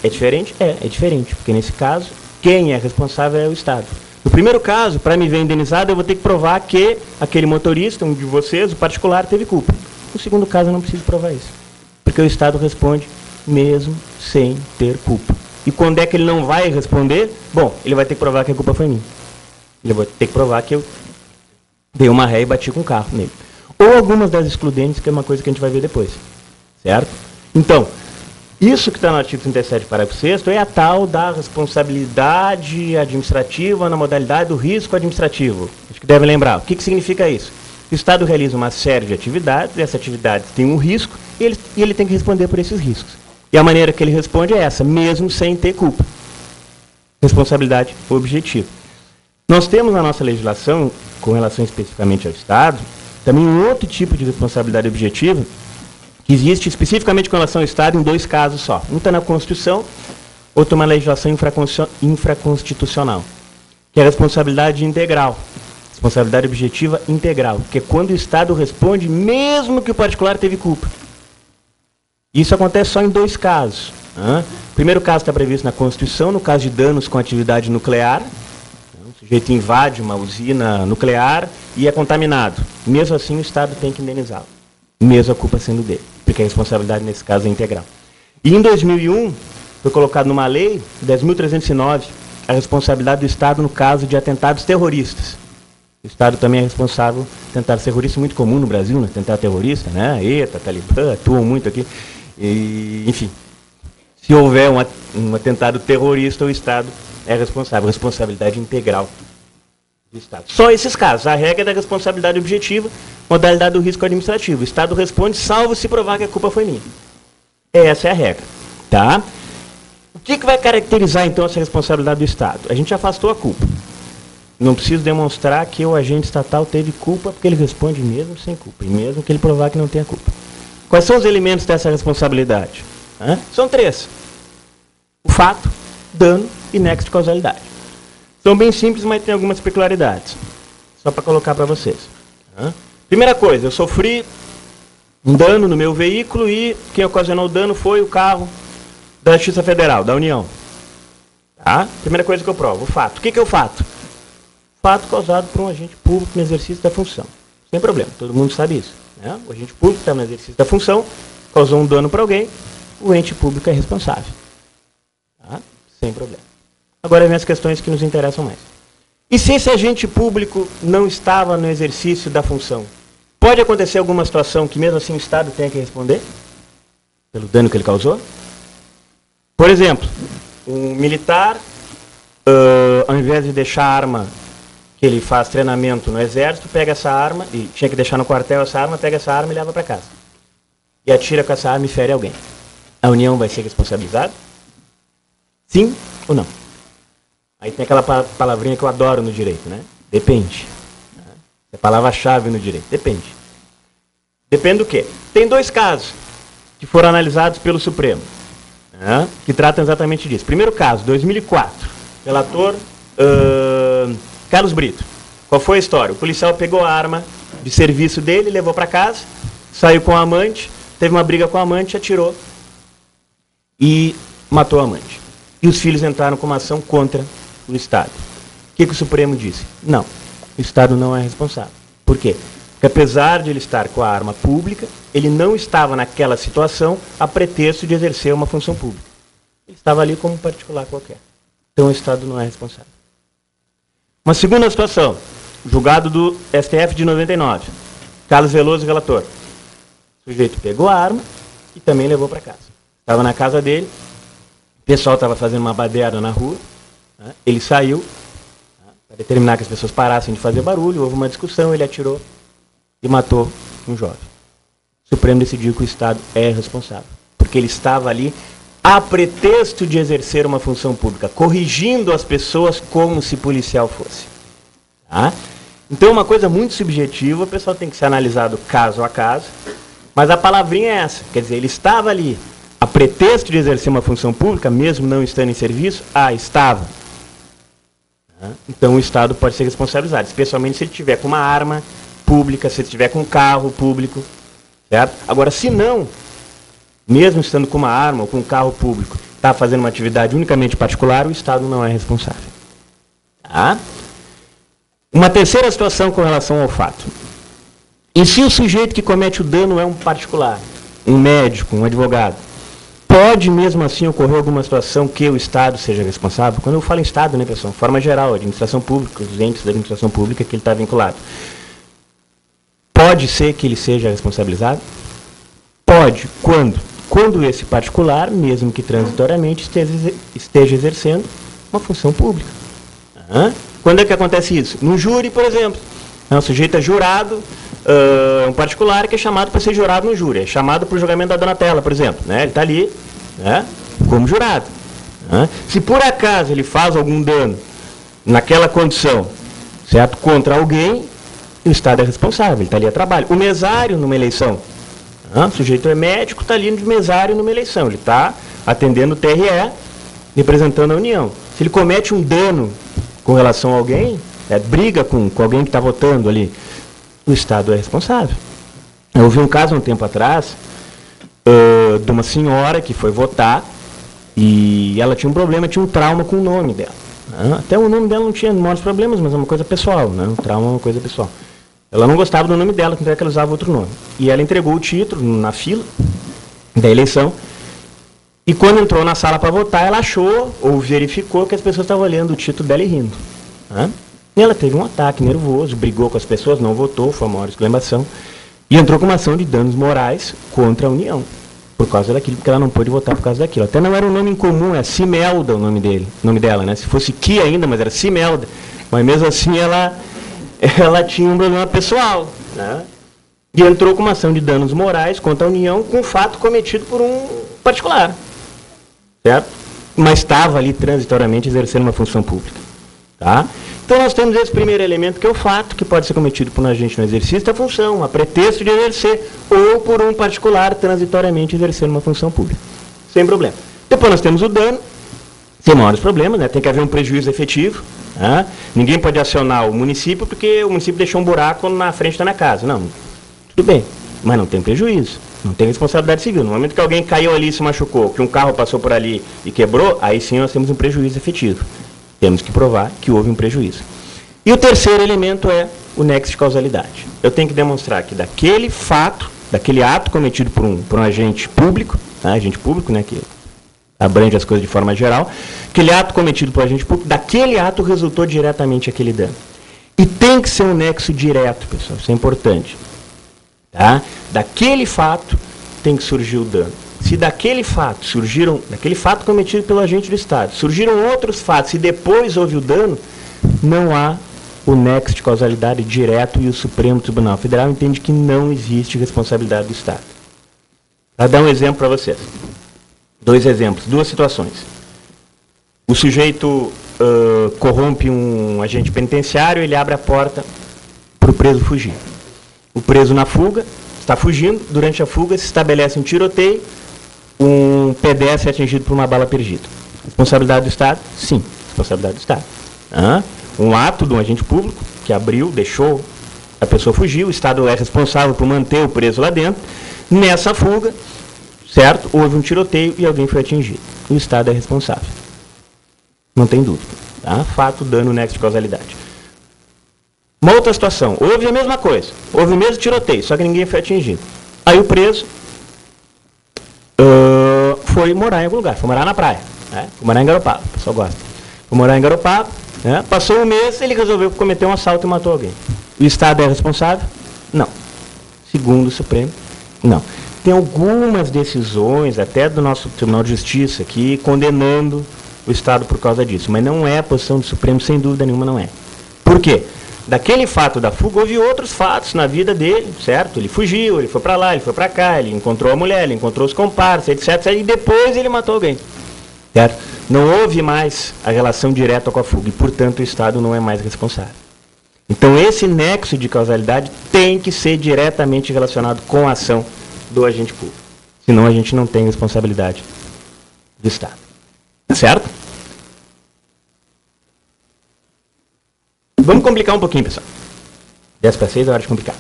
É diferente? É diferente, porque nesse caso, quem é responsável é o Estado. No primeiro caso, para me ver indenizado, eu vou ter que provar que aquele motorista, um de vocês, o particular, teve culpa. No segundo caso, eu não preciso provar isso, porque o Estado responde mesmo sem ter culpa. E quando é que ele não vai responder? Bom, ele vai ter que provar que a culpa foi minha. Ele vai ter que provar que eu dei uma ré e bati com o carro nele. Ou algumas das excludentes, que é uma coisa que a gente vai ver depois. Certo? Então, isso que está no artigo 37, parágrafo 6º, é a tal da responsabilidade administrativa na modalidade do risco administrativo. Acho que deve lembrar. O que significa isso? O Estado realiza uma série de atividades, e essas atividades têm um risco, e ele tem que responder por esses riscos. E a maneira que ele responde é essa, mesmo sem ter culpa. Responsabilidade objetiva. Nós temos na nossa legislação, com relação especificamente ao Estado, também um outro tipo de responsabilidade objetiva, que existe especificamente com relação ao Estado em dois casos só. Um está na Constituição, outro uma legislação infraconstitucional, que é a responsabilidade integral, responsabilidade objetiva integral, que é quando o Estado responde mesmo que o particular teve culpa. Isso acontece só em dois casos. O primeiro caso está previsto na Constituição, no caso de danos com atividade nuclear. O sujeito invade uma usina nuclear e é contaminado. Mesmo assim, o Estado tem que indenizá-lo, mesmo a culpa sendo dele, porque a responsabilidade nesse caso é integral. E em 2001, foi colocado numa lei, 10.309, a responsabilidade do Estado no caso de atentados terroristas. O Estado também é responsável por atentado terrorista, muito comum no Brasil, né? Atentado terrorista, né? ETA, Talibã, atuam muito aqui. E, enfim, se houver um atentado terrorista, o Estado é responsável, responsabilidade integral do Estado. Só esses casos. A regra é da responsabilidade objetiva, modalidade do risco administrativo. O Estado responde, salvo se provar que a culpa foi minha. Essa é a regra. Tá? O que vai caracterizar, então, essa responsabilidade do Estado? A gente afastou a culpa. Não preciso demonstrar que o agente estatal teve culpa, porque ele responde mesmo sem culpa, e mesmo que ele provar que não tenha culpa. Quais são os elementos dessa responsabilidade? São três. O fato, dano e nexo de causalidade. São bem simples, mas tem algumas peculiaridades. Só para colocar para vocês. Primeira coisa, eu sofri um dano no meu veículo e quem ocasionou o dano foi o carro da Justiça Federal, da União. Tá? Primeira coisa que eu provo, o fato. O que é o fato? Fato causado por um agente público no exercício da função. Sem problema, todo mundo sabe isso. Né? O agente público está no exercício da função, causou um dano para alguém, o ente público é responsável. Tá? Sem problema. Agora vem as questões que nos interessam mais. E se esse agente público não estava no exercício da função? Pode acontecer alguma situação que mesmo assim o Estado tenha que responder? Pelo dano que ele causou? Por exemplo, um militar, ao invés de deixar a arma que ele faz treinamento no exército, pega essa arma, e tinha que deixar no quartel essa arma, pega essa arma e leva para casa. E atira com essa arma e fere alguém. A União vai ser responsabilizada? Sim ou não? Aí tem aquela palavrinha que eu adoro no direito, né? Depende. É a palavra-chave no direito. Depende. Depende do quê? Tem dois casos que foram analisados pelo Supremo, que tratam exatamente disso. Primeiro caso, 2004. Relator Carlos Brito. Qual foi a história? O policial pegou a arma de serviço dele, levou para casa, saiu com a amante, teve uma briga com a amante, atirou e matou a amante. E os filhos entraram com uma ação contra o Estado. O que o Supremo disse? Não, o Estado não é responsável. Por quê? Porque apesar de ele estar com a arma pública, ele não estava naquela situação a pretexto de exercer uma função pública. Ele estava ali como um particular qualquer. Então o Estado não é responsável. Uma segunda situação, julgado do STF de 99. Carlos Veloso, relator. O sujeito pegou a arma e também levou para casa. Estava na casa dele, o pessoal estava fazendo uma baderna na rua, ele saiu, para determinar que as pessoas parassem de fazer barulho, houve uma discussão, ele atirou e matou um jovem. O Supremo decidiu que o Estado é responsável, porque ele estava ali a pretexto de exercer uma função pública, corrigindo as pessoas como se policial fosse. Tá? Então, uma coisa muito subjetiva, o pessoal tem que ser analisado caso a caso, mas a palavrinha é essa, quer dizer, ele estava ali a pretexto de exercer uma função pública, mesmo não estando em serviço? Estava. Tá? Então, o Estado pode ser responsabilizado, especialmente se ele estiver com uma arma pública, se ele estiver com um carro público. Certo? Agora, se não, mesmo estando com uma arma ou com um carro público, está fazendo uma atividade unicamente particular, o Estado não é responsável. Tá? Uma terceira situação com relação ao fato. E se o sujeito que comete o dano é um particular, um médico, um advogado, pode mesmo assim ocorrer alguma situação que o Estado seja responsável? Quando eu falo em Estado, né, pessoal, de forma geral, administração pública, os entes da administração pública que ele está vinculado. Pode ser que ele seja responsabilizado? Pode. Quando? Quando esse particular, mesmo que transitoriamente, esteja exercendo uma função pública. Quando é que acontece isso? No júri, por exemplo. O sujeito é jurado, um particular que é chamado para ser jurado no júri. É chamado para o julgamento da Donatella, por exemplo. Né? Ele está ali, né, como jurado. Se por acaso ele faz algum dano naquela condição, certo, contra alguém, o Estado é responsável, ele está ali a trabalho. O mesário numa eleição. O sujeito é médico, está ali de mesário numa eleição. Ele está atendendo o TRE, representando a União. Se ele comete um dano com relação a alguém, briga com alguém que está votando ali, o Estado é responsável. Eu ouvi um caso um tempo atrás de uma senhora que foi votar e ela tinha um problema, tinha um trauma com o nome dela. Até o nome dela não tinha muitos problemas, mas é uma coisa pessoal, né? O trauma é uma coisa pessoal. Ela não gostava do nome dela, tanto é que ela usava outro nome. E ela entregou o título na fila da eleição. E quando entrou na sala para votar, ela achou ou verificou que as pessoas estavam olhando o título dela e rindo. E ela teve um ataque nervoso, brigou com as pessoas, não votou, foi uma maior exclamação. E entrou com uma ação de danos morais contra a União. Por causa daquilo, porque ela não pôde votar por causa daquilo. Até não era um nome incomum, é Simelda o nome dela, né? Se fosse Ki ainda, mas era Simelda. Mas mesmo assim ela tinha um problema pessoal, né? E entrou com uma ação de danos morais contra a União com um fato cometido por um particular, certo? Mas estava ali transitoriamente exercendo uma função pública, tá? Então nós temos esse primeiro elemento, que é o fato, que pode ser cometido por um agente no exercício da função, a pretexto de exercer, ou por um particular transitoriamente exercendo uma função pública, sem problema. Depois nós temos o dano, sem maiores problemas, né? Tem que haver um prejuízo efetivo. Ninguém pode acionar o município porque o município deixou um buraco na frente da minha casa. Não, tudo bem, mas não tem prejuízo, não tem responsabilidade civil. No momento que alguém caiu ali e se machucou, que um carro passou por ali e quebrou, aí sim nós temos um prejuízo efetivo. Temos que provar que houve um prejuízo. E o terceiro elemento é o nexo de causalidade. Eu tenho que demonstrar que daquele fato, daquele ato cometido por um agente público, né, que abrange as coisas de forma geral, aquele ato cometido por agente público, daquele ato resultou diretamente aquele dano. E tem que ser um nexo direto, pessoal, isso é importante. Tá? Daquele fato tem que surgir o dano. Se daquele fato cometido pelo agente do Estado, surgiram outros fatos e depois houve o dano, não há o nexo de causalidade direto e o Supremo Tribunal Federal entende que não existe responsabilidade do Estado. Vou dar um exemplo para vocês. 2 exemplos, 2 situações. O sujeito corrompe um agente penitenciário, ele abre a porta para o preso fugir. O preso na fuga, está fugindo, durante a fuga se estabelece um tiroteio, um pedestre é atingido por uma bala perdida. Responsabilidade do Estado? Sim, responsabilidade do Estado. Um ato de um agente público que abriu, deixou a pessoa fugir, o Estado é responsável por manter o preso lá dentro. Nessa fuga, certo, houve um tiroteio e alguém foi atingido. O Estado é responsável. Não tem dúvida. Tá? Fato, dano, nexo de causalidade. Uma outra situação, houve a mesma coisa, houve o mesmo tiroteio, só que ninguém foi atingido. Aí o preso foi morar em algum lugar, foi morar na praia, né? Foi morar em Garopaba, o pessoal gosta. Foi morar em Garopaba, né? Passou um mês, ele resolveu cometer um assalto e matou alguém. O Estado é responsável? Não. Segundo o Supremo, não. Tem algumas decisões, até do nosso Tribunal de Justiça, aqui, condenando o Estado por causa disso, mas não é a posição do Supremo, sem dúvida nenhuma não é. Por quê? Daquele fato da fuga, houve outros fatos na vida dele, certo? Ele fugiu, ele foi para lá, ele foi para cá, ele encontrou a mulher, ele encontrou os comparsas, etc. E depois ele matou alguém, certo? Não houve mais a relação direta com a fuga e, portanto, o Estado não é mais responsável. Então, esse nexo de causalidade tem que ser diretamente relacionado com a ação do agente público. Senão, a gente não tem responsabilidade do Estado. Certo? Vamos complicar um pouquinho, pessoal. 10 para 6 é hora de complicar.